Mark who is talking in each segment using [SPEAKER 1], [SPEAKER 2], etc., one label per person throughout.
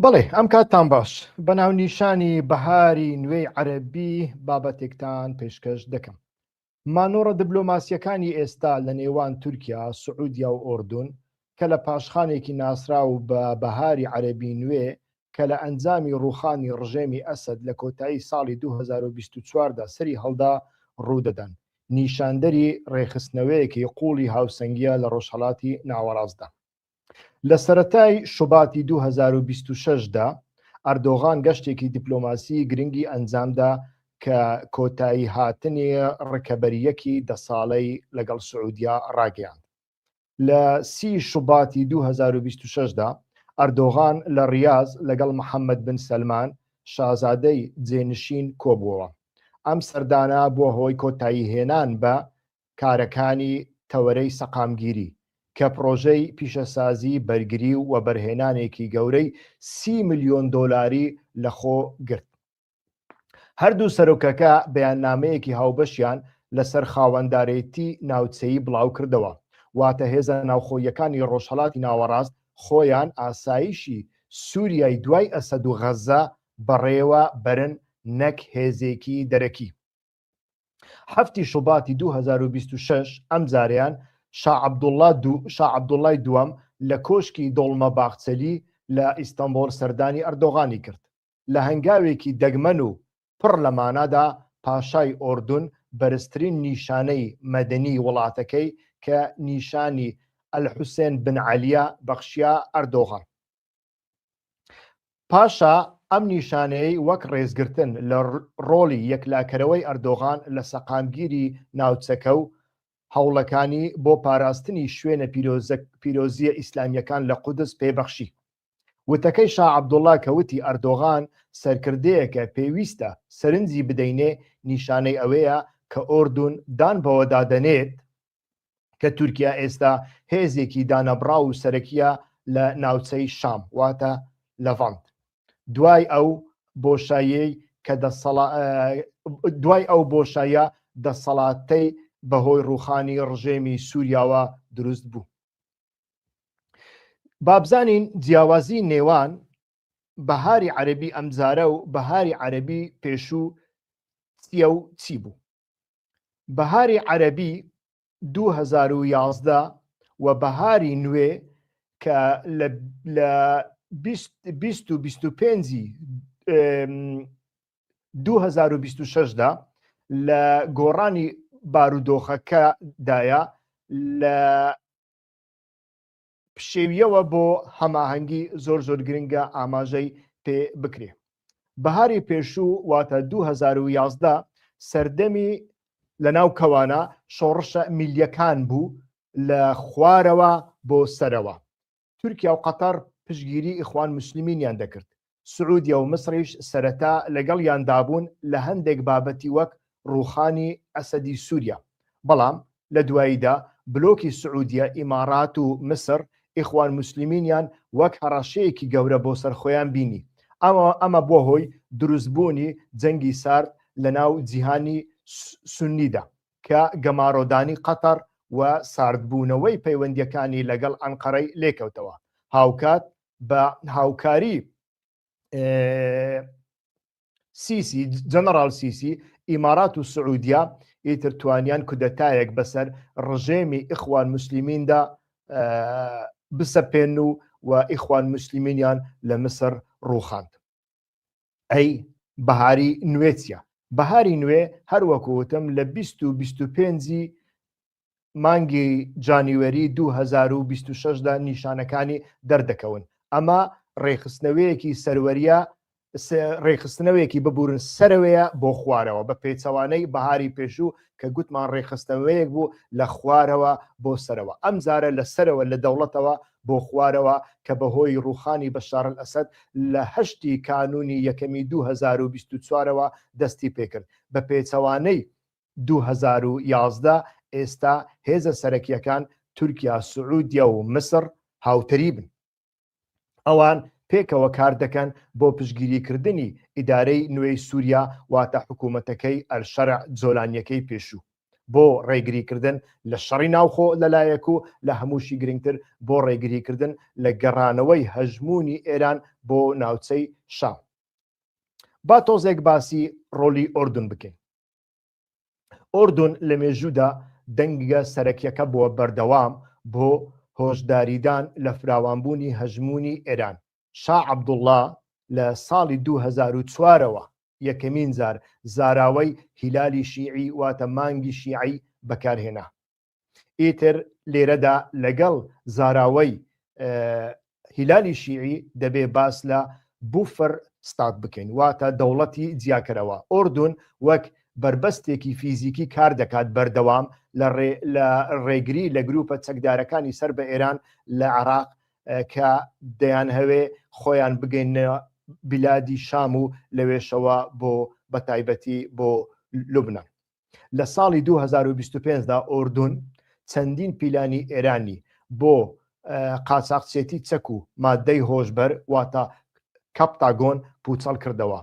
[SPEAKER 1] بەڵێ ئەم کاتتان باش بەناو نیشانی بەهاری نوێی عەرەبی بابەتێکتان پێشکەش دەکەم. مانۆڕە دیبلۆماسیەکانی ئێستا لە نێوان تورکیا، سعودیا و ئۆردون کە لە پاشخانێکی ناسراو بە بەهاری عەرەبی نوێ کە لە ئەنجامی ڕووخانی ڕژێمی ئەسەد لە کۆتایی ساڵی 2024دا سەری هەڵدا ڕوودەدەن، نیشاندەری ڕێخستنەوەیەکی قوڵی هاوسەنگیە لە ڕۆژهەڵاتی ناوەڕاستدا. لە سەرەتای شوباتی 2026دا ئەردۆغان گەشتێکی دیپلۆماسی گرنگی ئەنجامدا کە کۆتایی هاتنی ڕکەبەریەکی 10 ساڵەی لەگەڵ سعودیا ڕاگەیاند. لە 30 شوباتی 2026دا ئەردۆغان لە ڕیاض لەگەڵ محەممەد بن سەلمان شازادەی جێنشین کۆبووەوە. ئەم سەردانە بۆ هۆی کۆتایی هێنان بە کارەکانی تەوەرەی سەقامگیری کە پرۆژەی پیشەسازی بەرگری و بەرهێنانێکی گەورەی 30 ملیۆن دۆلاری لەخۆ گرت. هەردوو سەرۆکەکە بەیاننامەیەکی هاوبەشیان لەسەر خاوەندارێتی ناوچەیی بڵاو کردەوە، واتە هێزە ناوخۆیەکانی ڕۆژهەڵاتی ناوەڕاست خۆیان ئاسایشی سووریای دوای ئەسەد و غەزە بەڕێوە بەرن نەک هێزێکی دەرەکی. هەفتی شوباتی 2026 ئەم جاریان شاعەبدوڵڵای دووەم لە کۆشکی دۆڵمە باخچەلی لە ئیستانبۆڵ سەردانی ئەردۆغانی کرد. لە هەنگاوێکی دەگمەن و پڕ لەمانەدا پاشای ئۆردون بەرزترین نیشانەی مەدەنی وڵاتەکەی کە نیشانی ئەلحوسێن بن عەلیە بەخشیا ئەردۆغان. پاشا ئەم نیشانەی وەک ڕێزگرتن لە ڕۆڵی یەکلاکەرەوەی ئەردۆغان لە سەقامگیری ناوچەکە و هەوڵەکانی بۆ پاراستنی شوێنە پیرۆزیە ئیسلامیەکان لە قودس پێبەخشی. وتەکەی شاعەبدوڵڵا کەوتی ئەردۆغان سەرکردەیەکە پێویستە سەرنجی بدەینێ نیشانەی ئەوەیە کە ئۆردون دان بەوە دادەنێت کە تورکیا ئێستا هێزێکی دانەبڕا و سەرەکیە لە ناوچەی شام واتە لەڤانت. دوای ئەو بۆشایە دەسەڵاتەی بەهۆی ڕووخانی ڕژێمی سووریاوە دروست بوو. بابزانین جیاوازی نێوان بەهاری عەرەبی ئەمجارە و بەهاری عەرەبی پێشوو چیە و چی بوو. بەهاری عەرەبی 2011 و بەهاری نوێ کە لە 25 2026دا لە گۆڕانی بارودۆخەکەدایە لە پشێویەوە بۆ هەماهەنگی زۆر گرنگە ئاماژەی پێ بکرێ. بەهاری پێشوو واتە 2011 سەردەمی لە ناو کەوانە شۆڕشە میلیەکان بوو لە خوارەوە بۆ سەرەوە. تورکیا و قەتەر پشگیری ئیخوان موسلیمینیان دەکرد. سعودیا و مسریش سەرەتا لەگەڵیان دابوون لە هەندێک بابەتی وەک ڕووخانی ئەسەدی سووریا. بەڵام لە دواییدا بلۆکی سعودیا، ئیمارات و مسر ئیخوان موسلیمینیان وەک هەڕەشەیەکی گەورە بۆ سەرخۆیان بینی. ئەمە بۆ هۆی دروستبوونی جەنگی سارد لە ناو جیهانی سونیدا کە گەماڕۆدانی قەتەر و ساردبوونەوەی پەیوەندیەکانی لەگەڵ ئەنقەرەی لێکەوتەوە. هاوکات بە هاوکاری سیسی جەنەڕال سیسی ئیمارات و سعودیا ئیتر توانیان کودەتایەک بەسەر ڕژێمی ئیخوان موسلیمیندا بسەپێن و ئیخوان موسلیمینیان لە مسر ڕووخاند. ئەی بەهاری نوێ چیە؟ بەهاری نوێ هەروەکوتم لە 25 مانگی جانیوەری 2026دا نیشانەکانی دەردەکەون. ئەمە ڕێخستنەوەیەکی سەروەریە ڕێخستنەوەیەکی ببورن سەرەوەیە بۆ خوارەوە بە پێچەوانەی بەهاری پێشوو کە گوتمان ڕێخستنەوەیەک بوو لە خوارەوە بۆ سەرەوە. ئەم جارە لە سەرەوە لە دەوڵەتەوە بۆ خوارەوە کە بەهۆی ڕووخانی بەشار ئەسەد لە 8 کانونی یەکەمی 2024ەوە دەستی پێکرد. بە پێچەوانەی 2011 ئێستا هێزە سەرەکیەکان تورکیا، سعودیا و مسر هاوتەری بن. ئەوان پێکەوە کار دەکەن بۆ پشگیریکردنی ئیدارەی نوێی سووریا واتە حکوومەتەکەی ئەلشەرع جۆلانیەکەی پێشوو. بۆ ڕێگریکردن لە شەڕی ناوخۆ لەلایەک و لە هەمووشی گرنگتر بۆ ڕێگریکردن لە گەڕانەوەی هەژمونی ئێران بۆ ناوچەی شام. با تۆزێک باسی ڕۆلی ئۆردون بکەین. ئۆردون لە مێژوودا دەنگە سەرەکیەکە بووە بەردەوام بۆ هۆشداریدان لە فراوانبوونی هەژمونی ئێران. شا عەبدوڵڵا لە ساڵی 2004ەوە یەکەمین جار زاراوەی هیلالی شیعی واتە مانگی شیعی بەکارهێنا. ئیتر لێرەدا لەگەڵ زاراوەی هیلالی شیعی دەبێ باس لە بوفر ستات بکەین واتە دەوڵەتی جیاکەرەوە. ئۆردون وەک بربەستێکی فیزیکی کار دەکات بەردەوام لە ڕێگری لە گروپە چەکدارەکانی سەر بە ئێران لە عێراق کە دەیان هەوێ خۆیان بگەینە بیلادی شام و لەوێشەوە بۆ بەتایبەتی بۆ لوبنان. لە ساڵی 2025دا ئۆردون چەندین پیلانی ئێرانی بۆ قاچاقچێتی چەک و مادەی هۆشبەر واتە کاپتاگۆن پوچەڵ کردەوە.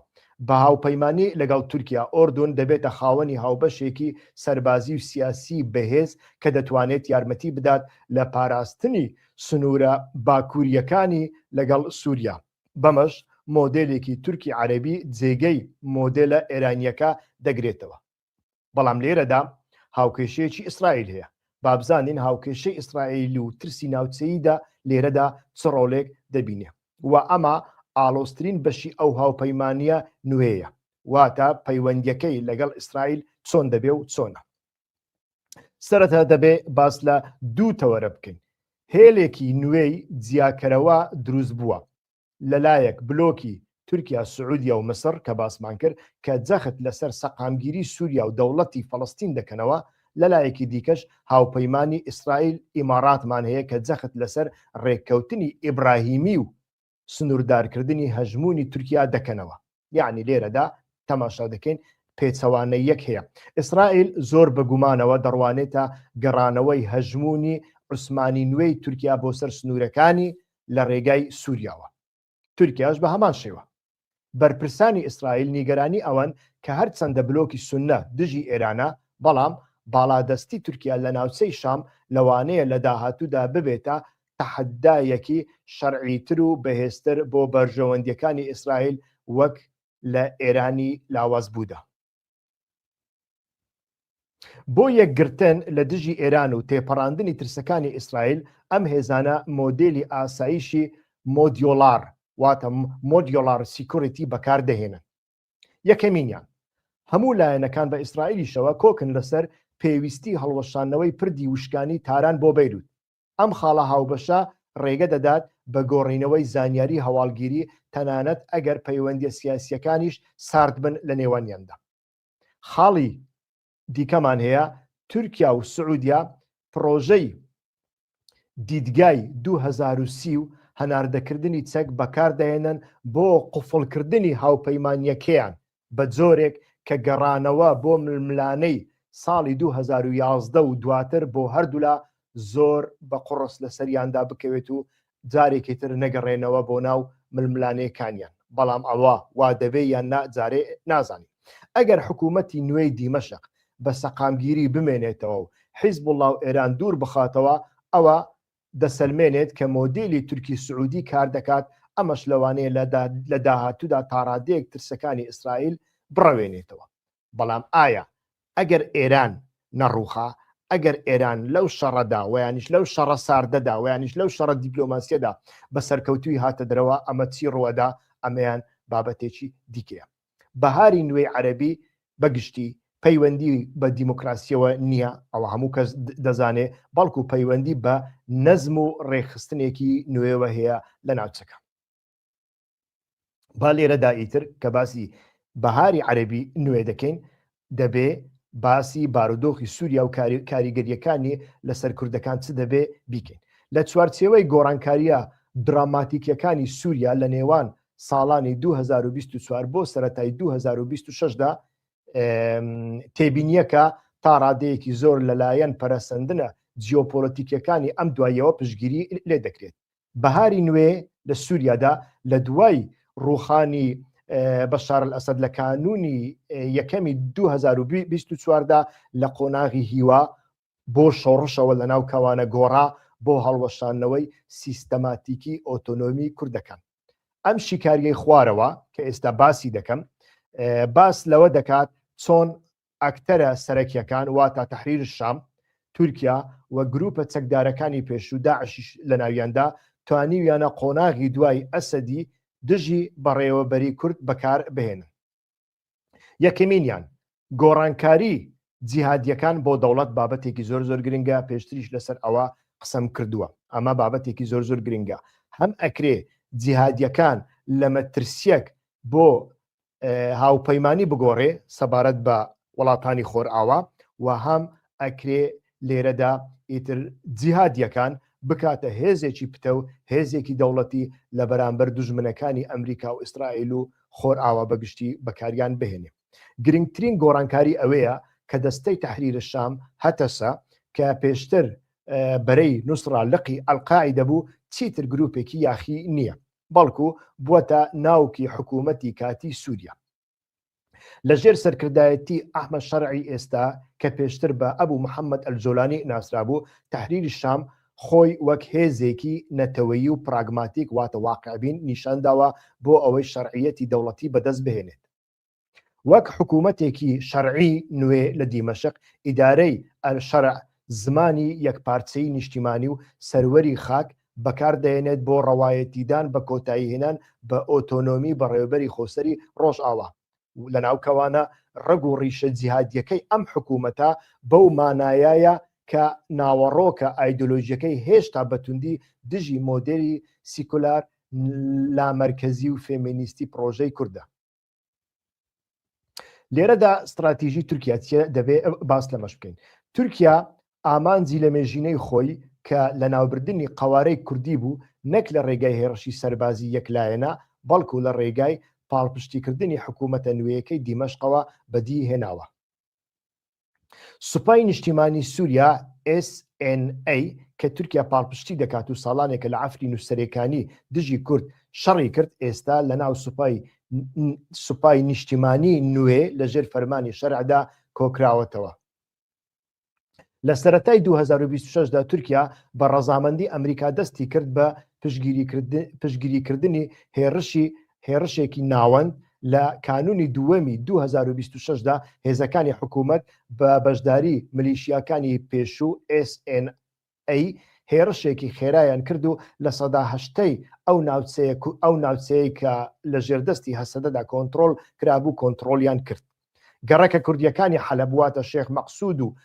[SPEAKER 1] بە هاوپەیمانی لەگەڵ تورکیا ئۆردون دەبێتە خاوەنی هاوبەشێکی سەربازی و سیاسی بەهێز کە دەتوانێت یارمەتی بدات لە پاراستنی سنوورە باکووریەکانی لەگەڵ سووریا. بەمەش مۆدلێکی تورکی عەرەبی جێگەی مۆدلە ئێرانیەکە دەگرێتەوە. بەڵام لێرەدا هاوکێشەیەکی ئیسرائیل هەیە. بابزانین هاوکێشەی ئیسرائیل و ترسی ناوچەییدا لێرەدا چ ڕۆڵێک دەبینێ و ئەمە ئاڵۆسترین بەشی ئەو هاوپەیمانیە نوێیە واتە پەیوەندیەکەی لەگەڵ ئیسرائیل چۆن دەبێ و چۆنە. سەرەتا دەبێ باس لە دوو تەوەرە بکەین. هێلێکی نوێی جیاکەرەوە دروست بووە لەلایەک بلۆکی تورکیا سعودیا و مەسر کە باسمان کرد کە جەخت لەسەر سەقامگیری سووریا و دەوڵەتی فەڵەستین دەکەنەوە. لەلایەکی دیکەش هاوپەیمانی ئیسرائیل ئیماراتمان هەیە کە جەخت لەسەر ڕێککەوتنی ئیبراهیمی و سنووردارکردنی هەژمونی تورکیا دەکەنەوە. یعنی لێرەدا تەماشا دەکەین پێچەوانەیەک هەیە. ئیسرائیل زۆر بەگومانەوە دەڕوانێتە گەڕانەوەی هەژمونی عوسمانی نوێی تورکیا بۆ سەر سنوورەکانی لە ڕێگای سووریاوە. تورکیاش بە هەمان شێوە. بەرپرسانی ئیسرائیل نیگەرانی ئەوەن کە هەرچەندە بلۆکی سونە دژی ئێرانە بەڵام باڵادەستی تورکیا لە ناوچەی شام لەوانەیە لە داهاتوودا ببێتە تەحەدایەکی شەرعیتر و بەهێزتر بۆ بەرژەوەندیەکانی ئیسرائیل وەک لە ئێرانی لاواز بوودا. بۆ یەکگرتن لە دژی ئێران و تێپەڕاندنی ترسەکانی ئیسرائیل ئەم هێزانە مۆدێلی ئاسایشی مۆدیۆلار واتە مۆدیۆلار سیکۆریتی بەکاردەهێنن. یەکەمینیان هەموو لایەنەکان بە ئیسرائیلیشەوە کۆکن لەسەر پێویستی هەڵوەشانەوەی پردی وشکانی تاران بۆ بەیروت. ئەم خاڵە هاوبەشە ڕێگە دەدات بە گۆڕینەوەی زانیاری هەواڵگیری تەنانەت ئەگەر پەیوەندیە سیاسیەکانیش سارد بن لە نێوانیاندا. خاڵی دیکەمان هەیە تورکیا و سعودیا پرۆژەی دیدگای 2030 و هەناردەکردنی چەک بەکاردەهێنن بۆ قوفڵکردنی هاوپەیمانیەکەیان بە جۆرێک کە گەڕانەوە بۆ ململانەی ساڵی 2011 و دواتر بۆ هەردوولا زۆر بە قڕس لە سەریاندا بکەوێت و جارێکی تر نەگەڕێنەوە بۆ ناو ململانەیەکانیان. بەڵام ئەوە وا دەبێ یان جارێ نازانی. ئەگەر حکوومەتی نوێی دیمەشق بە سەقامگیری بمێنێتەوە و حیزبوڵڵا و ئێران دوور بخاتەوە ئەوە دەسەلمێنێت کە مۆدێلی تورکی سعودی کار دەکات. ئەمەش لەوانەیە لە داهاتوودا تاڕادەیەک ترسەکانی ئیسرائیل بڕەوێنێتەوە. بەڵام ئایا ئەگەر ئێران نەڕووخا ئەگەر ئێران لەو شەڕەدا ویانیش لەو شەڕە ساردەدا ویانیش لەو شەڕە دیپلۆماسیەدا بە سەرکەوتوی هاتە درەوە ئەمە چی ڕوەدا ئەمەیان بابەتێکی دیکەیە. بەهاری نوێی عەرەبی بەگشتی پەیوەندی بە دیموکراسیەوە نییە ئەوە هەموو کەس دەزانێ بەڵکو پەیوەندی بە نەزم و ڕێخستنێکی نوێوە هەیە لە ناوچەکە. با لێرەدا ئیتر کە باسی بەهاری عەرەبی نوێ دەکەین دەبێ باسی بارودۆخی سووریا و کاریگەریەکانی لەسەر کوردەکان چ دەبێ بیکەین. لە چوارچێوەی گۆڕانکاریە دراماتیکیەکانی سووریا لە نێوان ساڵانی 2024 بۆ سەرەتای 2026دا تێبینیەکە تا ڕادەیەکی زۆر لەلایەن پەرەسەندنە جیۆپۆلۆتیکیەکانی ئەم دوایەوە پشتگیری لێ دەکرێت. بەهاری نوێ لە سووریادا لە دوای ڕوخانی بەشار ئەسەد لە کانونی یەکەمی 2024دا لە قۆناغی هیوا بۆ شۆڕشەوە لە ناو کەوانە گۆڕا بۆ هەڵوەشانەوەی سیستەماتیکی ئۆتۆنۆمی کوردەکان. ئەم شیکاریەی خوارەوە کە ئێستا باسی دەکەم باس لەوە دەکات چۆن ئەکتەرە سەرەکیەکان واتە تەحریر الشام، تورکیا و گروپە چەکدارەکانی پێشوو داعشیش لە ناویاندا توانیویانە قۆناغی دوای ئەسەدی دژی بەڕێوەبەری کورد بەکار بهێنن. یەکەمینیان گۆڕانکاری جیهادیەکان بۆ دەوڵەت بابەتێکی زۆر گرنگە، پێشتریش لەسەر ئەوە قسەم کردووە. ئەمە بابەتێکی زۆر گرنگە. هەم ئەکرێ جیهادیەکان لە مەترسیەک بۆ هاوپەیمانی بگۆڕێ سەبارەت بە وڵاتانی خۆرئاوا و هەم ئەکرێ لێرەدا ئیتر جیهادیەکان بکاتە هێزێکی پتە و هێزێکی دەوڵەتی لە بەرامبەر دوژمنەکانی ئەمریکا و ئیسرائیل و خۆرئاوا بەگشتی بەکاریان بهێنێ. گرنگترین گۆڕانکاری ئەوەیە کە دەستەی تەحریرە شام هەتەسە کە پێشتر بەرەی نوسرا لقی ئەلقاعیدە بوو چیتر گروپێکی یاخی نییە، بەڵکو بووەتە ناوکی حکوومەتی کاتی سووریا. لەژێر سەرکردایەتی ئەحمەد شەرعی ئێستا کە پێشتر بە ئەبوو محەممەد ئەلجۆلانی ناسرا بوو، تەحریری شام خۆی وەک هێزێکی نەتەوەیی و پراگماتیک واتە واقعبین نیشانداوە بۆ ئەوەی شەرعیەتی دەوڵەتی بەدەست بهێنێت. وەک حکوومەتێکی شەرعی نوێ لە دیمەشق، ئیدارەی ئەلشەرع زمانی یەکپارچەی نیشتیمانی و سەروەری خاک بەکاردەهێنێت بۆ ڕەوایەتیدان بە کۆتایی هێنان بە ئۆتۆنۆمی بەڕێوەبەری خۆسەری ڕۆژئاوا. لە ناوکەوانە ڕەگ و ڕیشە جیهادیەکەی ئەم حکوومەتە بەو مانایایە کە ناوەڕۆکە ئایدۆلۆژیەکەی هێشتا بەتوندی دژی مۆدێری سیکولار لامەرکەزی و فێمینیستی پرۆژەی کووردە. لێرەدا استراتیژی تورکیا دەبێ باس لەمەش بکەین. تورکیا ئامانجی لە مێژینەی خۆی کە لە ناوبردننی قوارەی کوردی بوو نەک لە ڕێگای هێرشی سەربازی یەکلایەنە، بەڵکو لە ڕێگای پاڵپشتیکردنی حکوومەتە نوێیەکەی دیمەشقەوە بەدی هێناوە. سوپای نیشتیمانی سووریا SNA کە تورکیا پاڵپشتی دەکات و ساڵانێکە لە ئەفرین و سەرێکانی دژی کورد شەڕی کرد، ئێستا لە ناو سوپای نیشتیمانی نوێ لەژێر فەرمانی شەرعدا کۆکراوەتەوە. لە سەرەتای 2026دا تورکیا بە ڕەزامەندی ئەمریکا دەستی کرد بە پشگیریکردنی هێرشێکی ناوەند لە کانونی دووەمی 2026دا هێزەکانی حکوومەت بە بەشداری ملیشیاکانی پێشوو SNA هێرشێکی خێرایان کرد و لە سەدا هەشتەی ئەو ناوچەیە کە لە ژێردەستی هەسەدەدا کۆنتڕۆل کرابوو کۆنتڕۆلیان کرد. گەڕەکە کوردیەکانی حەلەب واتە شێخ مەقسوود و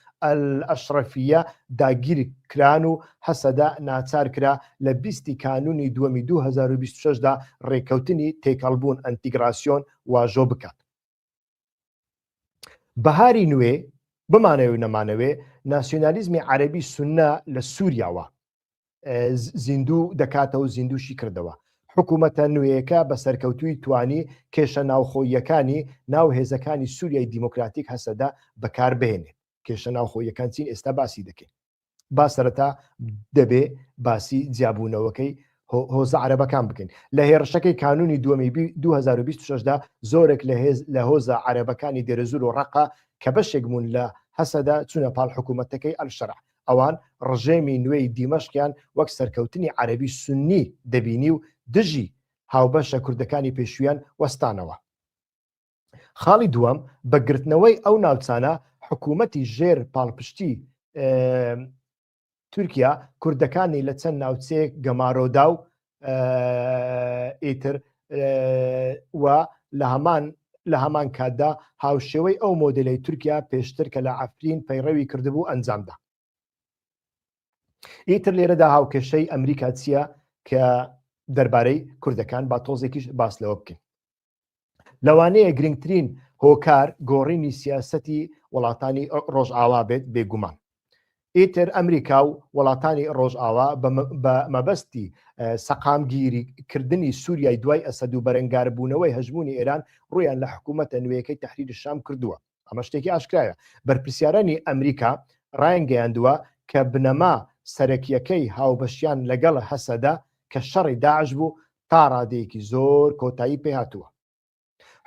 [SPEAKER 1] ئەشرەفیە داگیر کران و هەسەدا ناچار کرا لە 20 کانونی دووەمی 2026دا ڕێکەوتنی تێکەڵبوون ئەنتیگراسیۆن واژۆ بکات. بەهاری نوێ بمانەوێ نەمانەوێ ناسیۆنالیزمی عەرەبی سونە لە سووریاوە زیندوو دەکاتەوە زیندوشی کردەوە. حکوومەتە نوێیەکە بە سەرکەوتووی توانی کێشە ناوخۆیەکانی ناو هێزەکانی سووریای دیموکراتیک هەسەدا بەکار بهێنێت. کێشە ناوخۆیەکان چین ئێستا باسی دەکەین. با سەرەتا دەبێ باسی جیابوونەوەکەی هۆزە عەرەبەکان بکەین. لە هێرشەکەی کانونی دووەمی 2026دا زۆرێک لە هۆزە عەرەبەکانی دێرەزور و ڕەقا کە بەشێک بوون لە هەسەدا چوونە پاڵ حکوومەتەکەی ئەلشەرع. ئەوان ڕژێمی نوێی دیمەشقیان وەک سەرکەوتنی عەرەبی سونی دەبینی و دژی هاوبەشە کوردەکانی پێشویان وەستانەوە. خاڵی دووەم بەگرتنەوەی ئەو ناوچانە حکوومەتی ژێر پاڵپشتی تورکیا کوردەکانی لە چەند ناوچەیەک گەمارۆدا و ئیتر و لە هەمان کاتدا هاوشێوەی ئەو مۆدلەی تورکیا پێشتر کە لە ئەفرین پەیڕەوی کردبوو ئەنجامدا. ئیتر لێرەدا هاوکێشەی ئەمریکا چییە کە دەربارەی کوردەکان با تۆزێکیش باس لەوە بکەین. لەوانەیە گرنگترین هۆکار گۆڕینی سیاسەتی وڵاتانی ڕۆژئاوا بێت بێگومان. ئیتر ئەمریکا و وڵاتانی ڕۆژئاوا بە مەبەستی سەقامگیریکردنی سووریای دوای ئەسەد و بەرەنگاربوونەوەی هەژمونی ئێران ڕوویان لە حکوومەتە نوێیەکەی تەحریر شام کردووە. ئەمە شتێکی ئاشکرایە. بەرپرسیارانی ئەمریکا ڕایانگەیاندووە کە بنەما سەرەکیەکەی هاوبەشیان لەگەڵ هەسەدا کە شەڕی داعش بوو تا ڕادەیەکی زۆر کۆتایی پێهاتووە.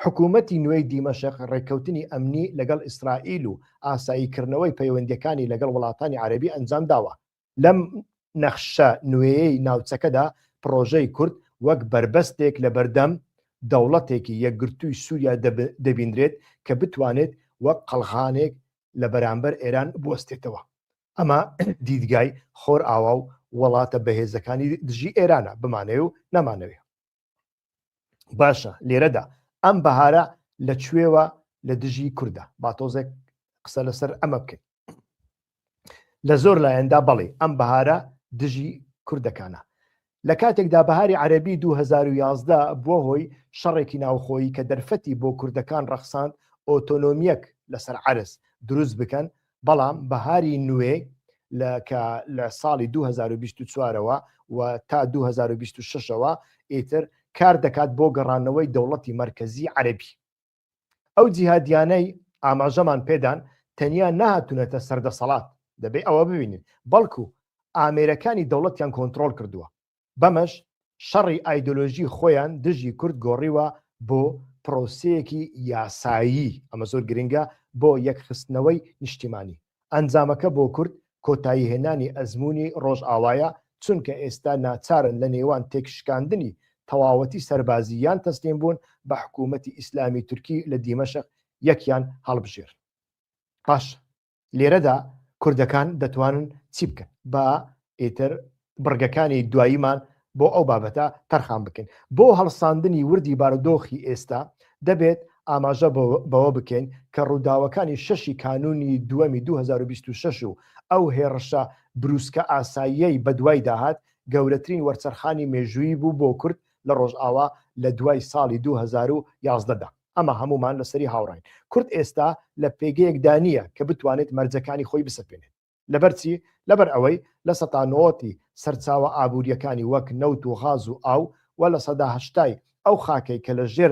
[SPEAKER 1] حکوومەتی نوێی دیمەشق ڕێککەوتنی ئەمنی لەگەڵ ئیسرائیل و ئاساییکردنەوەی پەیوەندیەکانی لەگەڵ وڵاتانی عەربی ئەنجام داوە. لەم نەخشە نوێیەی ناوچەکەدا پرۆژەی کورد وەک بربەستێک لە بەردەم دەوڵەتێکی یەکگرتووی سووریا دەبیندرێت کە بتوانێت وەک قەڵغانێک لە بەرامبەر ئێران بوەستێتەوە. ئەمە دیدگای خۆر ئاوا و وڵاتە بەهێزەکانی دژی ئێرانە بمانەوێ و نەمانەوێ. باشە لێرەدا ئەم بەهارە لەکوێوە لە دژی کووردە با تۆزێک قسە لەسەر ئەمە بکەین. لە زۆر لایەندا بەڵێ ئەم بەهارە دژی کوردەکانە. لە کاتێکدا بەهاری عەربی 2011 بووە هۆی شەڕێکی ناوخۆیی کە دەرفەتی بۆ کوردەکان ڕەخساند ئۆتۆنۆمیەک لەسەر عەرز دروست بکەن، بەڵام بەهاری نوێ لە ساڵی 2024ەوە و تا 2026ەوە ئیتر کار دەکات بۆ گەڕانەوەی دەوڵەتی مرکزی عەربی. ئەو جیهادیانەی ئاماژەمان پێدان تەنیا نهاتونەتە سەردەسەڵات، دەبێت ئەوە ببینین، بەڵکو ئامێرەکانی دەوڵەتیان کۆنتڕۆل کردووە. بەمەش شەڕی ئایدۆلۆژی خۆیان دژی کورد گۆڕیوە بۆ پرۆسەیەکی یاسایی، ئەمە زۆر گرنگە بۆ یەکخستنەوەی نیشتیمانی. ئەنجامەکە بۆ کورد کۆتایی هێنانی ئەزمموی ڕۆژئاوایە، چونکە ئێستا ناچارن لە نێوان تێکشکاندنی تەواوەتی سەربازیان تەسلیم بوون بە حکوومەتی ئیسلامی تورکی لە دیمەشق یەکیان هەڵبژێر. باش لێرەدا کوردەکان دەتوانن چی بکەن بە ئیتر بڕگەکانی دواییمان بۆ ئەو بابەتە تەرخان بکەن. بۆ هەڵساندنی وردی بارودۆخی ئێستا دەبێت ئاماژە بەوە بکەین کە ڕووداوەکانی شەشی کانونی دووەمی 2026 و ئەو هێڕشە بروسکە ئاساییەی بە دوای داهات گەورەترین وەرچەرخانی مێژووی بوو بۆ کورد لە ڕۆژئاوا لە دوای ساڵی 2011دا. ئەمە هەمومان لەسەری هاوڕین. کورد ئێستا لە پێگەیەکدا نییە کە بتوانێت مەرجەکانی خۆی بسەپێنێت. لەبەرچی لەبەر ئەوەی لە سەتانۆتی سەرچاوە ئابوووریەکانی وەک نەوت و غاز و ئاو و لە سەدا هەشتای ئەو خاکەی کە لە ژێر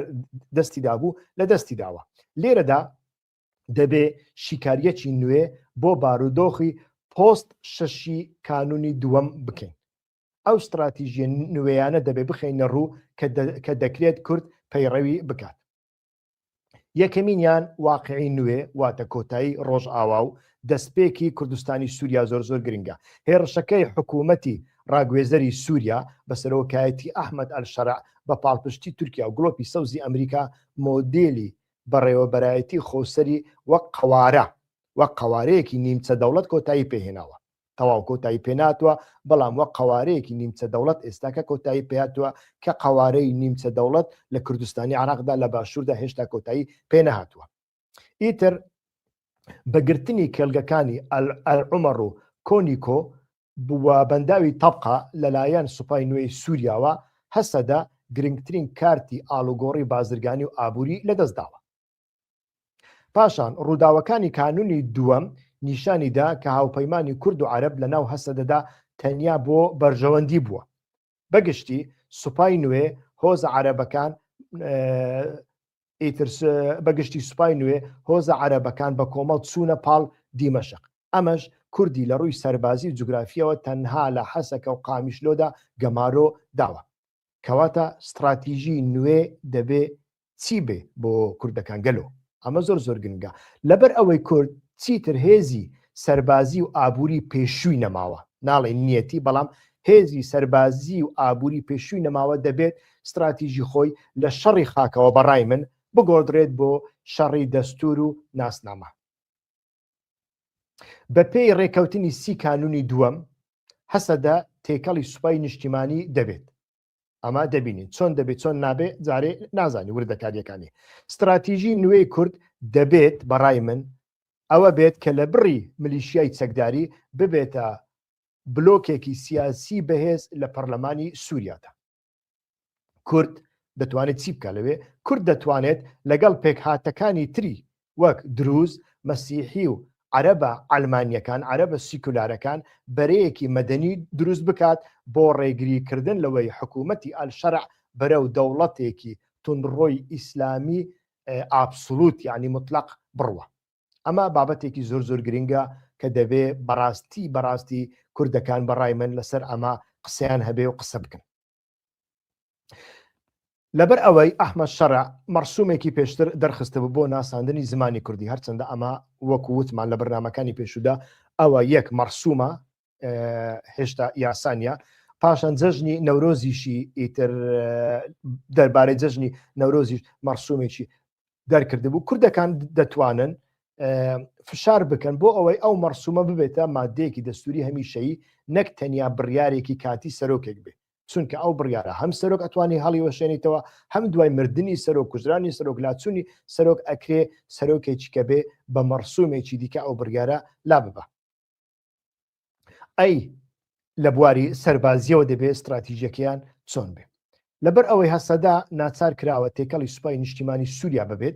[SPEAKER 1] دەستیدا بوو لە دەستی داوە. لێرەدا دەبێ شیکاریەکی نوێ بۆ بارودۆخی پۆست شەشی کانونی دووەم بکەین. ئەو استراتیژیە نوێیانە دەبێ بخەینە ڕوو کە دەکرێت کورد پەیڕەوی بکات. یەکەمینیان واقعی نوێ واتە کۆتایی ڕۆژئاوا و دەستپێکی کوردستانی سووریا زۆر گرنگە. هێرشەکەی حکوومەتی ڕاگوێزەری سووریا بەسەرۆکایەتی ئەحمەد ئەلشەرع بە پاڵپشتی تورکیا و گڵۆپی سەوزی ئەمریکا مۆدێلی بەڕێوەبەرایەتی خۆسەری وەک قەوارەیەکی نیمچە دەوڵەت کۆتایی پێهێناوە. تەواو کۆتایی پێناتوە، بەڵام وەک قەوارەیەکی نیمچە دەوڵەت ئێستاکە کۆتایی پێهاتووە کە قەوارەی نیمچە دەوڵەت لە کوردستانی عراقدا لە باشووردا هێشتا کۆتایی پێنەهاتووە. ئیتر بەگرتنی کێلگەکانی ئەلعومەر و کۆنیکۆ بووە بەنداوی تەبقە لەلایەن سوپای نوێی سووریاوە هەسەدا گرنگترین کارتی ئاڵوگۆڕی بازرگانی و ئابووری لەدەستداوە. پاشان ڕووداوەکانی کانونی دووەم نیشانیدا کە هاوپەیمانی کورد و عەرب لە ناو هەسەدەدا تەنیا بۆ بەرژەوەندی بووە. بەگشتی سوپای نوێ هۆزە عەرەبەکان بەگشتی سوپای نوێ هۆزە عەرەبەکان بە کۆمەڵ چوونە پاڵ دیمەشق. ئەمەش کوردی لە ڕووی سەربازی و جوگرافیەوە تەنها لە حەسەکە و قامیشلۆدا گەمارۆ داوە. کەواتە استراتیژی نوێ دەبێ چی بێ بۆ کوردەکان گەلۆ. ئەمە زۆر گرنگە. لەبەر ئەوەی کورد چیتر هێزی سەربازی و ئابووری پێشووی نەماوە، ناڵێ نیەتی، بەڵام هێزی سەربازی و ئابووری پێشووی نەماوە دەبێت استراتیژی خۆی لە شەڕی خاکەوە بەڕای من بگۆدرێت بۆ شەڕی دەستور و ناسنامە. بە پێی ڕێکەوتنی سی کانونی دووەم هەسەدا تێکەڵی سوپای نیشتیمانی دەبێت. ئەمە دەبینین چۆن دەبێت چۆن نابێت جارێ نازانی وردەکاریەکانی. استراتیژی نوێی کورد دەبێت بەڕای من ئەوە بێت کە لە بڕی ملیشیای چەکداری ببێتە بلۆکێکی سیاسی بەهێز لە پەرلەمانی سووریادا. کورد دەتوانێت چی بکە لەوێ؟ کورد دەتوانێت لەگەڵ پێکهاتەکانی تری وەک دروز، مەسیحی و عەرەبە ئەڵمانیەکان، عەرەبە سیکولارەکان بەرەیەکی مەدەنی دروست بکات بۆ ڕێگریکردن لەوەی حکوومەتی ئەلشەرع بەرەو دەوڵەتێکی تونڕۆی ئیسلامی ئابسولوت یعنی مطلق بڕوە. ئەمە بابەتێکی زۆر گرنگە کە دەبێ بەڕاستی کوردەکان بەڕای من لەسەر ئەمە قسەیان هەبێ و قسە بکەن. لەبەر ئەوەی ئەحمەد شەڕع مەرسومێکی پێشتر دەرخستە بۆ ناساندنی زمانی کوردی هەرچەندە ئەمە وەکو وتمان لە بەرنامەکانی پێشودا ئەوە یەک مەرسومە هێشتا یاسانیە، پاشان جەژنی نەورۆزیشی ئیتر دەربارەی جەژنی نەورۆزیش مەرسومێکی دەرکرد بوو. کوردەکان دەتوانن فشار بکەن بۆ ئەوەی ئەو مەرسومە ببێتە مادەیەکی دەستوری هەمیشەیی نەک تەنیا بڕیارێکی کاتی سەرۆکێک بێ، چونکە ئەو بڕیارە هەم سەرۆک ئەتوانی هەڵی وەشێنیتەوە، هەم دوای مردنی سەرۆک کوژرانی سەرۆک لاچوونی سەرۆک ئەکرێ سەرۆکێکی کە بێ بە مەرسومێکی دیکە ئەو بڕیارە لا ببە. ئەی لە بواری سەربازیەوە دەبێت استراتیژیەکەیان چۆن بێ. لەبەر ئەوەی هەسەدا ناچار کراوە تێکەڵی سوپای نیشتیمانی سووریا ببێت،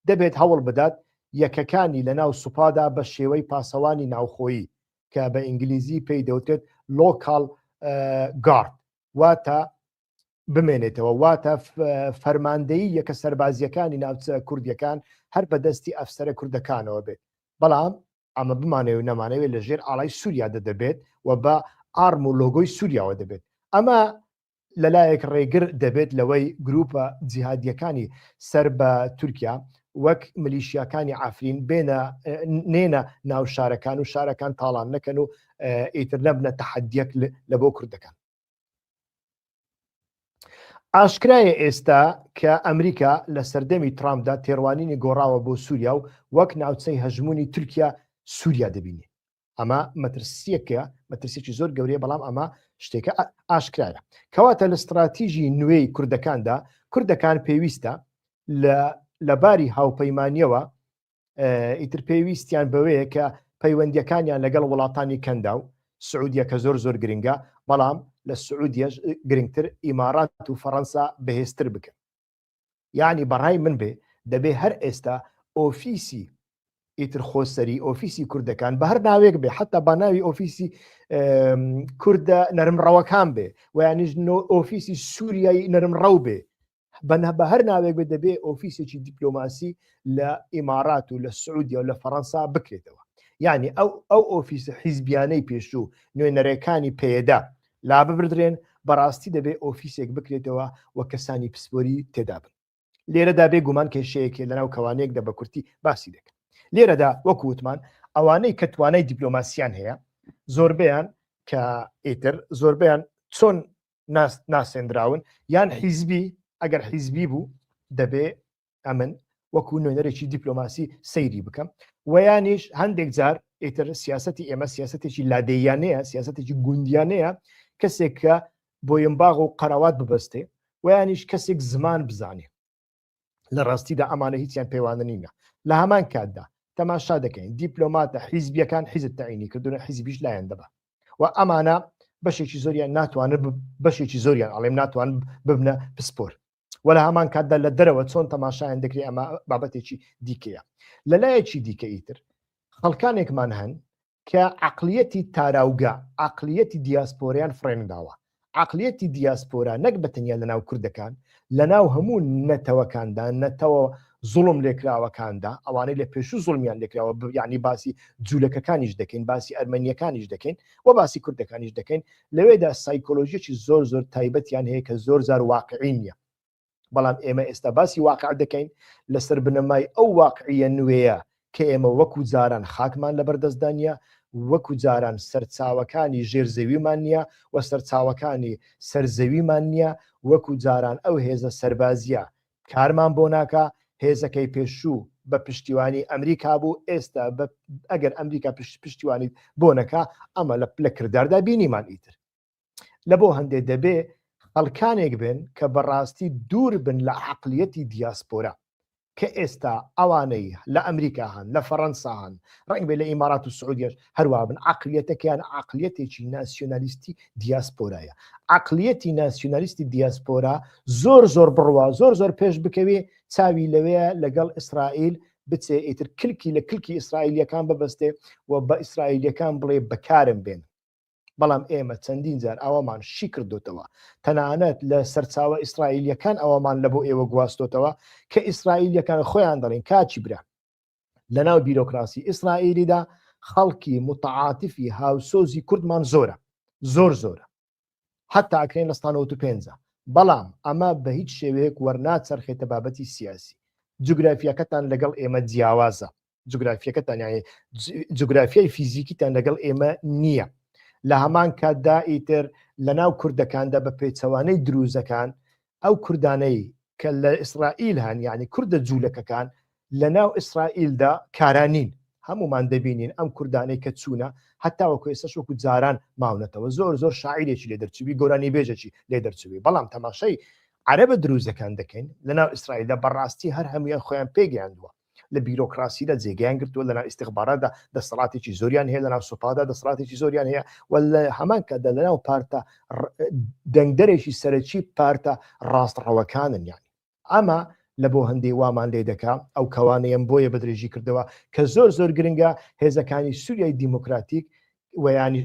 [SPEAKER 1] دەبێت هەوڵ بدات یەکەکانی لە ناو سوپادا بە شێوەی پاسەوانی ناوخۆیی کە بە ئینگلیزی پێی دەوتێت لۆکاڵ گارد واتە بمێنێتەوە، واتە فەرماندەیی یەکە سەربازیەکانی ناوچە کوردیەکان هەر بەدەستی ئەفسەرە کوردەکانەوە بێت، بەڵام ئەمە بمانەوە نەمانەوێت لە ژێر ئاڵای سووریا دەبێت و بە ئارم و لۆگۆی سووریاوە دەبێت. ئەمە لەلایەک ڕێگر دەبێت لەوەی گروپە جیهادیەکانی سەر بە تورکیا وەک ملیشیاکانی ئافرین نێنە ناو شارەکان و شارەکان تاڵان نەکەن و ئیتر نەبنە تەحەدیەک لە بۆ کوردەکان. ئاشکرایە ئێستا کە ئەمریکا لە سەردەمی ترامپدا تێڕوانینی گۆڕاوە بۆ سووریا و وەک ناوچەی هەژمونی تورکیا سووریا دەبینی. ئەمە مەترسیەکە، مەترسیێکی زۆر گەورەیە، بەڵام ئەمە شتێکە ئاشکرایە. کەواتە لە استراتیژی نوێی کوردەکاندا کوردەکان پێویستە لە باری هاوپەیمانیەوە ئیتر پێویستیان بەوەیە کە پەیوەندیەکانیان لەگەڵ وڵاتانی کەندا و سعودیە کە زۆر زۆر گرنگە، بەڵام لە سعودیەش گرنگتر ئیمارات و فەڕەنسا بەهێزتر بکەن. یعنی بەڕای من بێ دەبێ هەر ئێستا ئۆفیسی ئیتر خۆسەری ئۆفیسی کوردەکان بە هەر ناوێک بێ، حتا با ناوی ئۆفیسی کوردە نەرمڕەوەکان بێ و یانیش ئۆفیسی سووریایی نەرمڕەو بێ، بە هەر ناوێک بێ دەبێ ئۆفیسێکی دیپلۆماسی لە ئیمارات و لە سعودیا و لە فەڕەنسا بکرێتەوە. یعنی ئەو ئۆفیس حیزبیانەی پێشوو نوێنەرەکانی پێدا لا ببردرێن، بەڕاستی دەبێ ئۆفیسێک بکرێتەوە و کەسانی پسپۆری تێدا بن. لێرەدا بێگومان کێشەیەکێ لەناو کەوانەیەکدا بە کورتی باسی دەکەن. لێرەدا وەکووتمان ئەوانەی کە توانای دیپلۆماسیان هەیە زۆربیان کە ئیتر زۆربیان چۆن ناسێنراون یان حیزبی، ئەگەر حیزبی بوو دەبێ ئەمن وەکو نوێنەرێکی دیپلۆماسی سەیری بکەم و یانیش هەندێک جار ئیتر سیاسەتی ئێمە سیاسەتێکی لادەیانەیە، سیاسەتێکی گوندیانەیە، کەسێک کە بۆیمباغ و قەراوات ببەستێ و یانیش کەسێک زمان بزانێ. لە ڕاستیدا ئەمانە هیچیان پەیوانە نینە. لە هەمان کاتدا تەماشا دەکەین دیپلۆماتە حیزبیەکان حیزب تەعینی کردوونە حیزبیش لایەن دەبە و ئەمانە بەشێکی زۆریان ناتوانن بەشێکی زۆریان ئەڵێم ناتوان ببنە پسپۆر و لە هەمان کاتدا لە دەرەوە چۆن تەماشایان دەکرێت ئەمە بابەتێکی دیکەیە. لەلایەکی دیکە ئیتر خەڵکانێکمان هەن کە عەقلیەتی تاراوگا، عەقلیەتی دیاسپۆریان فڕێنداوە. عەقلیەتی دیاسپۆرا نەک بەتەنیا لەناو کوردەکان، لەناو هەموو نەتەوەکاندا، نەتەوە زوڵم لێکراوەکاندا، ئەوانەی لە پێشوو زوڵمیان لێکراوە، یعنی باسی جوولەکەکانیش دەکەین، باسی ئەرمەنیەکانیش دەکەین و باسی کوردەکانیش دەکەین. لەوێدا سایکۆلۆژیەکی زۆر زۆر تایبەتیان هەیە کە زۆر زار واقعی نییە، بەڵام ئێمە ئێستا باسی واقع دەکەین لەسەر بنەمای ئەو واقعیە نوێیە کە ئێمە وەکو جاران خاکمان لەبەردەستدانە، وەکو جاران سەرچاوەکانی ژێرزەویمان نییە و سەرچاوەکانی سەرزەویمان نییە، وەکو جاران ئەو هێزە سەربازیە کارمان بۆ ناکە، هێزەکەی پێشوو بە پشتیوانی ئەمریکا بوو، ئێستا ئەگەر ئەمریکا پشتیوانی بۆ نەکا ئەمە لە کرداردا بینیمان ئیتر. لە بۆ هەندێک دەبێ خەڵکانێک بن کە بەڕاستی دوور بن لە عەقلیەتی دیاسپۆرا کە ئێستا ئەوانەی لە ئەمریکا هەن، لە فەڕەنسا هەن، ڕەنگ بێ لە ئیمارات و سعودیەش هەروە بن، عەقلیەتەکەیان عەقلیەتێکی ناسیۆنالیستی دیاسپۆرایە. عەقلیەتی ناسیۆنالیستی دیاسپۆرا زۆر زۆر بڕوا، زۆر زۆر پێش بکەوێ، چاوی لەوەیە لەگەڵ ئیسرائیل بچێ، ئیتر کلکی لە کلکی ئیسرائیلیەکان ببەستێ و بە ئیسرائیلیەکان بڵێ بەکارم بێن. بەڵام ئێمە چەندین جار ئەوەمان شی کردوتەوە، تەنانەت لە سەرچاوە ئیسرائیلیەکان ئەوەمان لە بۆ ئێوە گواستۆتەوە کە ئیسرائیلیەکان خۆیان دەڵێن کاچی برا لە ناو بیرۆکراسی ئیسرائیلیدا خەڵکی متعاتفی هاوسۆزی کوردمان زۆرە، زۆر زۆرە، حتا ئەکرێن لە 195 بەڵام ئەمە بە هیچ شێوەیەک وەرناچەرخێتە بابەتی سیاسی. جوگرافیەکەتان لەگەڵ ئێمە جیاوازە، جوگرافیەکەتان یانی جوگرافیای فیزیکیتان لەگەڵ ئێمە نییە. لە هەمان کاتدا ئیتر لە ناو کوردەکاندا بە پێچەوانەی دروزەکان ئەو کوردانەی کە لە ئیسرائیل هەن یعنی کوردە جوولەکەکان لە ناو ئیسرائیلدا کارانین هەمومان دەبینین ئەم کوردانەی کە چوونە هەتا وەکو ئێستش وەکو جاران ماونەتەوە زۆر شاعیرێکی لێ دەرچوی گۆرانی بێژەکی لێ دەرچوی بەڵام تەماشای عەرەبە دروزەکان دەکەین لە ناو ئیسرائیلدا بەڕاستی هەر هەمویان خۆیان پێگەیاندووە لە بیرۆکراسیدا جێگەیان گرتووە لە ناو ئیستیخباراتدا دەسەڵاتێکی زۆریان هەیە لە ناو سوپادا دەسەڵاتێکی زۆریان هەیە و لە هەمان کاتدا لە ناو پارتە دەنگدەرێکی سەرەکی پارتە ڕاستڕەوەکانن یانی ئەمە لە بۆ هەندێک وامان لێ دەکا ئەو کەوانەیەم بۆیە بەدرێژی کردەوە کە زۆر گرنگە هێزەکانی سووریای دیموکراتیک ویانی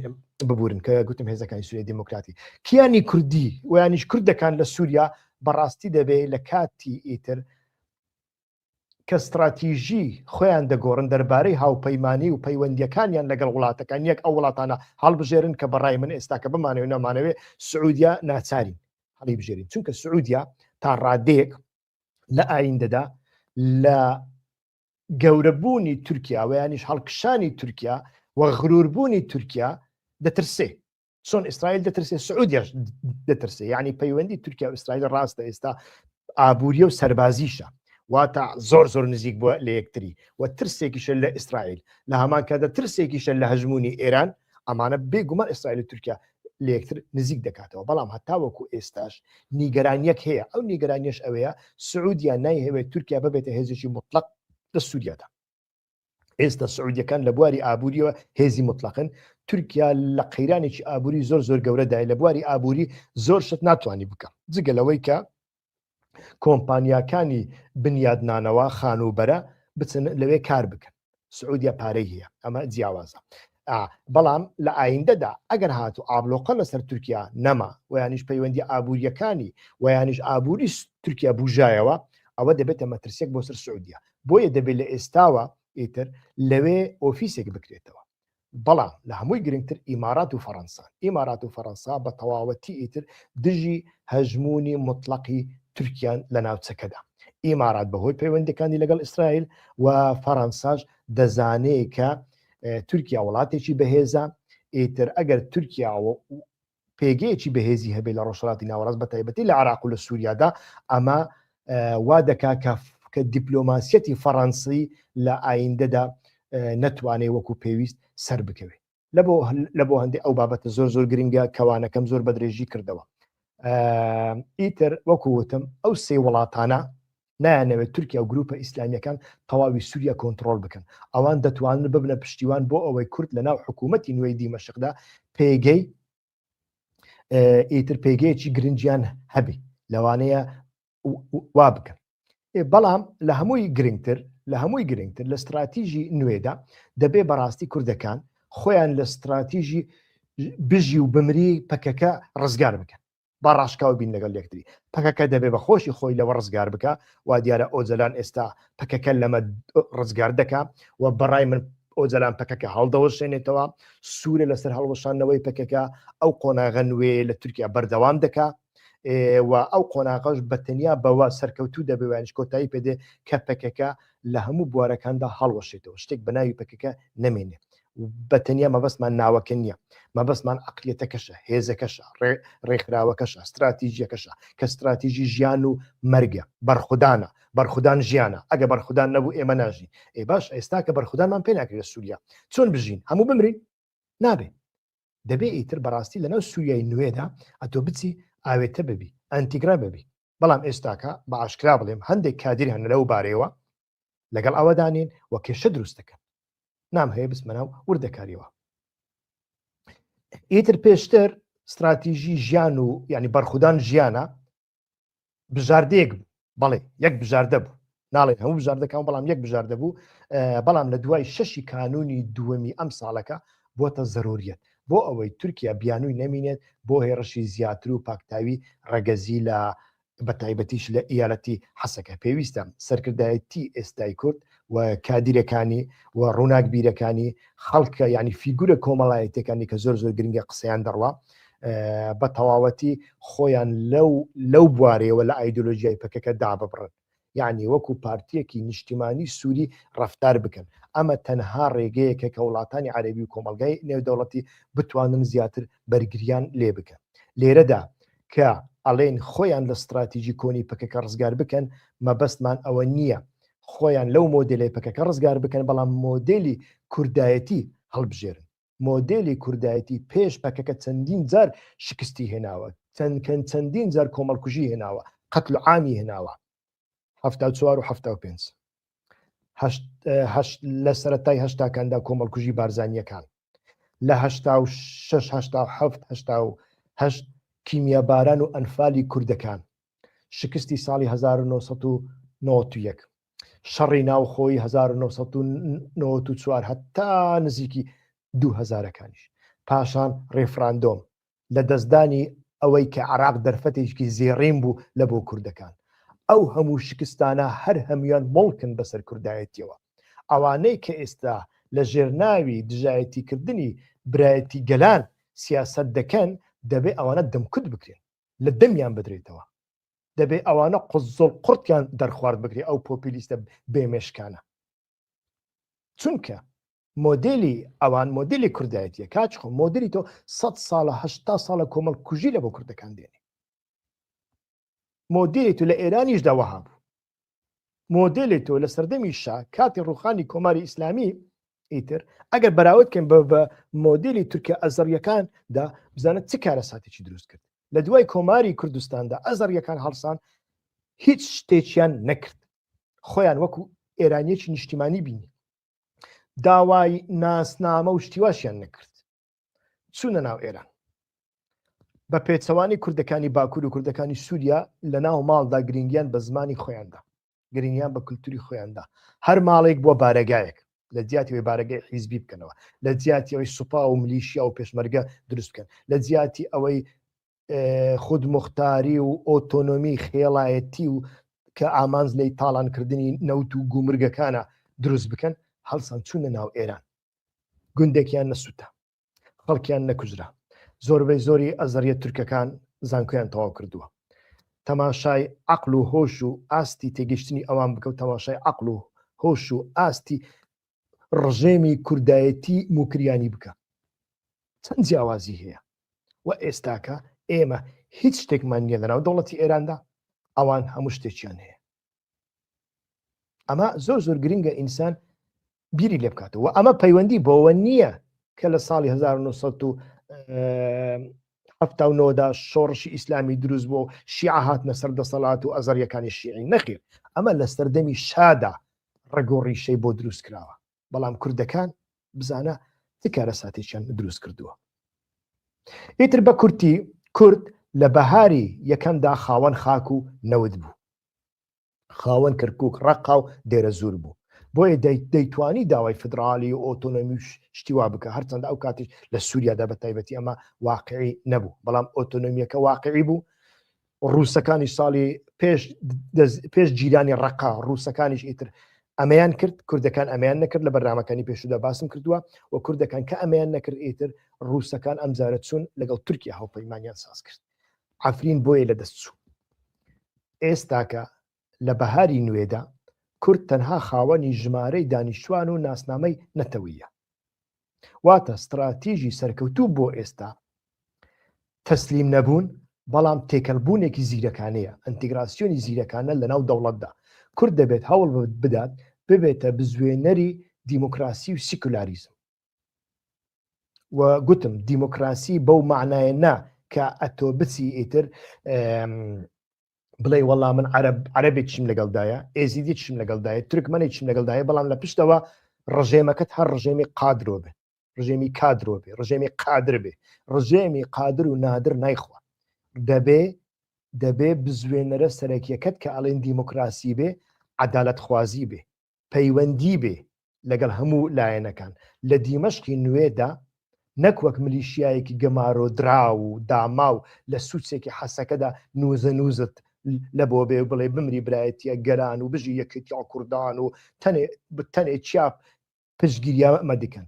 [SPEAKER 1] ببورن کە گوتم هێزەکانی سووریای دیموکراتی کیانی کوردی ویانیش کوردەکان لە سووریا بەڕاستی دەبێت لە کاتی ئیتر کە استراتیژی خۆیان دەگۆڕن دەربارەی هاوپەیمانی و پەیوەندیەکانیان لەگەڵ وڵاتەکان یەک ئەو وڵاتانە هەڵبژێرن کە بەڕای من ئێستا کە بمانەوە نەمانەوێت سعودیا ناچارین هەڵی بژێرین چونکە سعودیا تا ڕادەیەک لە ئایندەدا لە گەورەبوونی تورکیا و یانیش هەڵکشانی تورکیا و غروربوونی تورکیا دەترسێ چۆن ئیسرائیل دەترسێ سعودیاش دەترسێ یعنی پەیوەندی تورکیا و ئیسرائیل ڕاستە ئێستا ئابووریە و سەربازیشە واتە زۆر نزیک بووە لە یەکتری و ترسێکیشە لە ئیسرائیل لە هەمان کاتدا ترسێکیشە لە هەژمونی ئێران ئەمانە بێگومان ئیسرائیل و تورکیا لە یەکتر نزیک دەکاتەوە بەڵام هەتاوەکو ئێستاش نیگەرانیەک هەیە ئەو نیگەرانیش ئەوەیە سعودیا نایهەوێت تورکیا ببێتە هێزێکی مطلق لە سووریادا ئێستا سعودیەکان لە بواری ئابووریەوە هێزی مطلقن تورکیا لە قەیرانێکی ئابووری زۆر گەورەدای لە بواری ئابووری زۆر شت ناتوانانی بکە جگەلەوەی کە کۆمپانیاکانی بنیادنانەوە خانوبەرە بچن لەوێ کار بکەن سعودیا پارەی هەیە ئەمە جیاوازە بەڵام لە ئایندەدا ئەگەر هاتو ئابلۆقە لەسەر تورکیا نەما ویانیش پەیوەندی ئابوووریەکانی ویانیش ئابووری تورکیا بوژایەوە ئەوە دەبێتە مەترسێک بۆ سەر سعودیا بۆیە دەبێت لە ئێستاوە ئیتر لەوێ ئۆفیسێک بکرێتەوە بەڵام لە هەمووی گرنگتر ئیمارات و فەڕەنسا ئیمارات و فەڕەنسا بە تەواوەتی ئیتر دژی هەژمونی مطلقی تورکیان لە ناوچەکەدا ئیمارات بەهۆی پەیوەندەکانی لەگەڵ ئیسرائیل و فەڕەنساش دەزانەیە کە تورکیا وڵاتێکی بەهێزە ئیتر ئەگەر تورکیا پێگەیەکی بەهێزی هەبێت لە ڕۆژهەڵاتی ناوەڕاست بە تایبەتی لە عێراق و لە سووریادا ئەمە وا دەکا کە دیپلۆماسیەتی فەڕەنسی لە ئایندەدا نەتوانێت وەکو پێویست سەر بکەوێت لە بۆ هەندێک ئەو بابەتە زۆر گرنگە کەوانەکەم زۆر بەدرێژی کردەوە ئیتر وەکووتم ئەو سێ وڵاتانە نایانەوێت تورکیا و گروپە ئیسلامیەکان تەواوی سووریا کۆنتترۆل بکەن ئەوان دەتوانن ببنە پشتیوان بۆ ئەوەی کورد لە ناو حکوومەتی نوێی دیمەشقدا پێگەی ئیتر پێگەیەکی گرنگیان هەبێ لەوانەیە وا بکەن بەڵام لە هەمووی گرنگتر لە استراتیژی نوێدا دەبێ بەڕاستی کوردەکان خۆیان لە استراتیژی بژی و بمری پەکەکە ڕزگار بکەن با ڕاشکاوە بین لەگەڵ یەکتری پەکەکە دەبێ بە خۆشی خۆی لەوە ڕزگار بکە وا دیارە ئۆجەلان ئێستا پەکەکە لەمە ڕزگار دەکا و بەڕای من ئۆجەلان پەکەکە هەڵدەوەشێنێتەوە سوورە لەسەر هەڵوەشانەوەی پەکەکە ئەو قۆناغە نوێ لە تورکیا بەردەوام دەکا و ئەو قۆناغەش بەتەنیا بەوە سەرکەوتوو دەبێوانش کۆتایی پێدێ کە پەکەکە لە هەموو بوارەکاندا هەڵوەشێتەوە شتێک بەناوی پەکەکە نەمێنێ بەتەنیا مەبەستمان ناوەکە نییە مەبەستمان عەقلیەتەکەشە هێزەکەشە ڕێکخراوەکەشە استراتیژیەکەشە کە استراتیژی ژیان و مەرگە بەرخودانە بەرخودان ژیانە ئەگە بەرخودان نەبوو ئێمە ناژین باش ئێستا کە بەرخودانمان پێ ناکرێت لە سووریا چۆن بژین هەموو بمرین نابێ دەبێ ئیتر بەڕاستی لەناو سووریای نوێدا ئەتۆ بچی ئاوێتە ببی ئەنتیگرا ببی بەڵام ئێستاکە بە ئاشکرا بڵێم هەندێک کادری هەن لەو بارەوە لەگەڵ ئەوەدانین و کێشە دروستەکەن نام هەیە بسمەناو وردەکاریەوە ئیتر پێشتر استراتیژی ژیان و ینی بەرخودان ژیانە بژاردەیەک بەڵێ یەک بژاردە بوو ناڵێن هەموو بژاردەکان بەڵام یەک بژاردە بوو بەڵام لە دوای شەشی کانونی دووەمی ئەم ساڵەکە بۆتە زەروریەت بۆ ئەوەی تورکیا بیانووی نەمینێت بۆ هێڕشی زیاتر و پاکتاوی ڕەگەزی لە بەتایبەتیش لە ئیالەتی حەسەکە پێویستە سەرکردایەتی ئێستای کورد و کادیرەکانی و ڕووناک بیرەکانی خەڵکە ینی فیگورە کۆمەڵایەتەکانی کە زۆر گرنگە قسەیان دەڕوا بە تەواوەتی خۆیان لەو بوارەوە لە ئایدۆلۆژیای پەکەکە داببڕن، یعنی وەکو پارتیەکی نیشتیمانی سووری ڕەفتار بکەن. ئەمە تەنها ڕێگەیەکە کە وڵاتانی عەرەبی و کۆمەلگای نێودەوڵەتی بتوانن زیاتر بەرگریان لێ بکەن. لێرەدا کە ئەڵێن خۆیان لە استراتیژی کۆنی پەکەکە ڕزگار بکەن، مەبەستمان ئەوە نییە خۆیان لەو مۆدلی پەکەکە ڕزگار بکەن، بەڵام مۆدلی کوردایەتی هەڵبژێرن. مۆدلی کوردایەتی پێش پەکەکە چەندین جار شکستی هێناوە، چەندین جار کۆمەڵکوژی هێناوە، قەتل عامی هێناوە. 74 و 75 لە سەرەتای هەشتاکاندا کۆمەڵکوژی بارزانیەکان، لە 86 کیمیاباران و ئەنفالی کوردەکان، شکستی ساڵی 1991، شەڕی ناوخۆی 1994 هەتا نزیکی 2000ەکانیش، پاشان ڕێفراندۆم لە دەستدانی ئەوەی کە عێراق دەرفەتێکی زێڕین بوو لە بۆ کوردەکان. ئەو هەموو شکستانە هەر هەمویان مڵکن بەسەر کوردایەتیەوە. ئەوانەی کە ئێستا لە ژێرناوی دژایەتیکردنی برایەتی گەلان سیاست دەکەن، دەبێ ئەوانە دەمکوت بکرێن، لە دەمیان بدرێتەوە، دەبێ ئەوانە قزڵ قورتیان دەرخوارد بکرێ ئەو پۆپیلیستە بێمێشکانە. چونکە مۆدلی ئەوان مۆدلی کوردایەتیە، کاچخۆ مۆدلی تۆ 100 ساڵە 80 ساڵە کۆمەڵکوژی لە بۆ کوردەکان دێنێ. مۆدلی تو لە ئێرانیشدا وەها بوو، مۆدلی تۆ لە سەردەمی شا کاتی ڕوخانی کۆماری ئیسلامی ئیتر ئەگەر بەراورد بکەین بە مۆدلی تورکیا ئەزەریەکاندا بزانێت چ کارە ساتێکی دروست کرد. لە دوای کۆماری کوردستاندا ئەزەریەکان هەڵسان هیچ شتێکیان نەکرد، خۆیان وەکو ئێرانیەکی نیشتیمانی بینی، داوای ناسنامە و شتیواشیان نەکرد، چوونە ناو ئێران بە پێچەوانی کوردەکانی باکوور و کوردەکانی سووریا لە ناو ماڵدا گرنگیان بە زمانی خۆیاندا، گرنگیان بە کولتوری خۆیاندا. هەر ماڵێک بۆ بارەگایەک، لە جیاتیەوەی بارەگای حیزبی بکەنەوە، لە جیاتیەوەی سوپا و ملیشیا و پێشمەرگە دروست بکەن، لە جیاتی ئەوەی خودمختاری و ئۆتۆنۆمی خێڵایەتی و کە ئامانز لی تاڵانکردنی نەوت و گومرگەکانە دروست بکەن، هەڵسان چوونە ناو ئێران. گوندێکیان نەسووتە، خەڵکیان نەکوژرا، زۆربەی زۆری ئەزەریە تورکەکان زانکۆیان تەواو کردووە. تەماشای عەقڵ و هۆش و ئاستی تێگەشتنی ئەوان بکە و تەماشای عەقڵ و هۆش و ئاستی ڕژێمی کوردایەتی موکریانی بکە. چەند جیاوازی هەیە و ئێستاکە ئێمە هیچ شتێکمان نییە لەناو دەوڵەتی ئێراندا، ئەوان هەموو شتێکیان هەیە. ئەمە زۆر گرنگە ئینسان بیری لێ بکاتەوە. ئەمە پەیوەندی بۆەوە نییە کە لە ساڵی 1970دا شۆڕشی ئیسلامی دروست بۆ شیعە هاتنە سەر دەسەڵات و ئەزەریەکانی شیعی، نەخیر، ئەمە لە سەردەمی شادا ڕێگۆڕیشەی بۆ دروست کراوە. بەڵام کوردەکان بزانە چ کارە ساتێکیان دروست کردووە. ئیتر بە کورتی کورد لە بەهاری یەکەمدا خاوەن خاک و نەوت بوو، خاوەن کەرکووک ڕەقا و دێرە زور بوو، بۆیە دەیتوانی داوای فدرالی و ئۆتۆنۆمی شتیوا بکە، هەرچەندە ئەو کاتیش لە سووریادا بە تایبەتی ئەمە واقعی نەبوو، بەڵام ئۆتۆنۆمیەکە واقعی بوو. ڕووسەکانی ساڵی پێش جیرانی ڕەقا ڕووسەکانیش ئیتر ئەمەیان کرد، کوردەکان ئەمەیان نەکرد، لە بەرنامەکانی پێشودا باسم کردووە، و کوردەکان کە ئەمەیان نەکرد ئیتر ڕووسەکان ئەمجارە چوون لەگەڵ تورکیا هەوپەیمانیان ساز کرد. عەفرین بۆیە لە دەست چوو. ئێستاکە لە بەهاری نوێدا کورد تەنها خاوەنی ژمارەی دانیشتوان و ناسنامەی نەتەوەیە. واتە استراتیژی سەرکەوتوو بۆ ئێستا تەسلیم نەبوون، بەڵام تێکەڵبوونێکی زیرەکانەیە، ئەنتیگراسیۆنی زیرەکانە لە ناو دەوڵەتدا. کورد دەبێت هەوڵ بدات ببێتە بزوێنەری دیموکراسی و سیکولاریزم. و گوتم دیموکراسی بەو معنایە نا کە ئەتۆ بچی ئیتر بڵێ وەڵا من عەرەبێکیم لەگەڵدایە، ئێزیدیچم لەگەڵدایە، تورکمەنێکیم لەگەڵدایە، بەڵام لە پشتەوە ڕژێمەکەت هەر ڕژێمی قادرۆ بێ، ڕژێمی کادرۆ بێ، ڕژێمی قادر بێ، ڕژێمی قادر و نادر نایخوا. دەبێ بزوێنەرە سەرەکیەکەت کە ئەڵێن دیموکراسی بێ، عەدالەت خوازی بێ، پەیوەندی بێ لەگەڵ هەموو لایەنەکان. لە دیمەشقی نوێدا نەک وەک ملیشیایەکی گەمارۆ درا و داما و لە سوچێکی حەسەکەدا نوزت لە بۆ بێ بڵێ بمری برایەتیە گەران و بژی یەکێتی کوردان و تەنێ چاپ پشگیریە ئەمە دیکەن.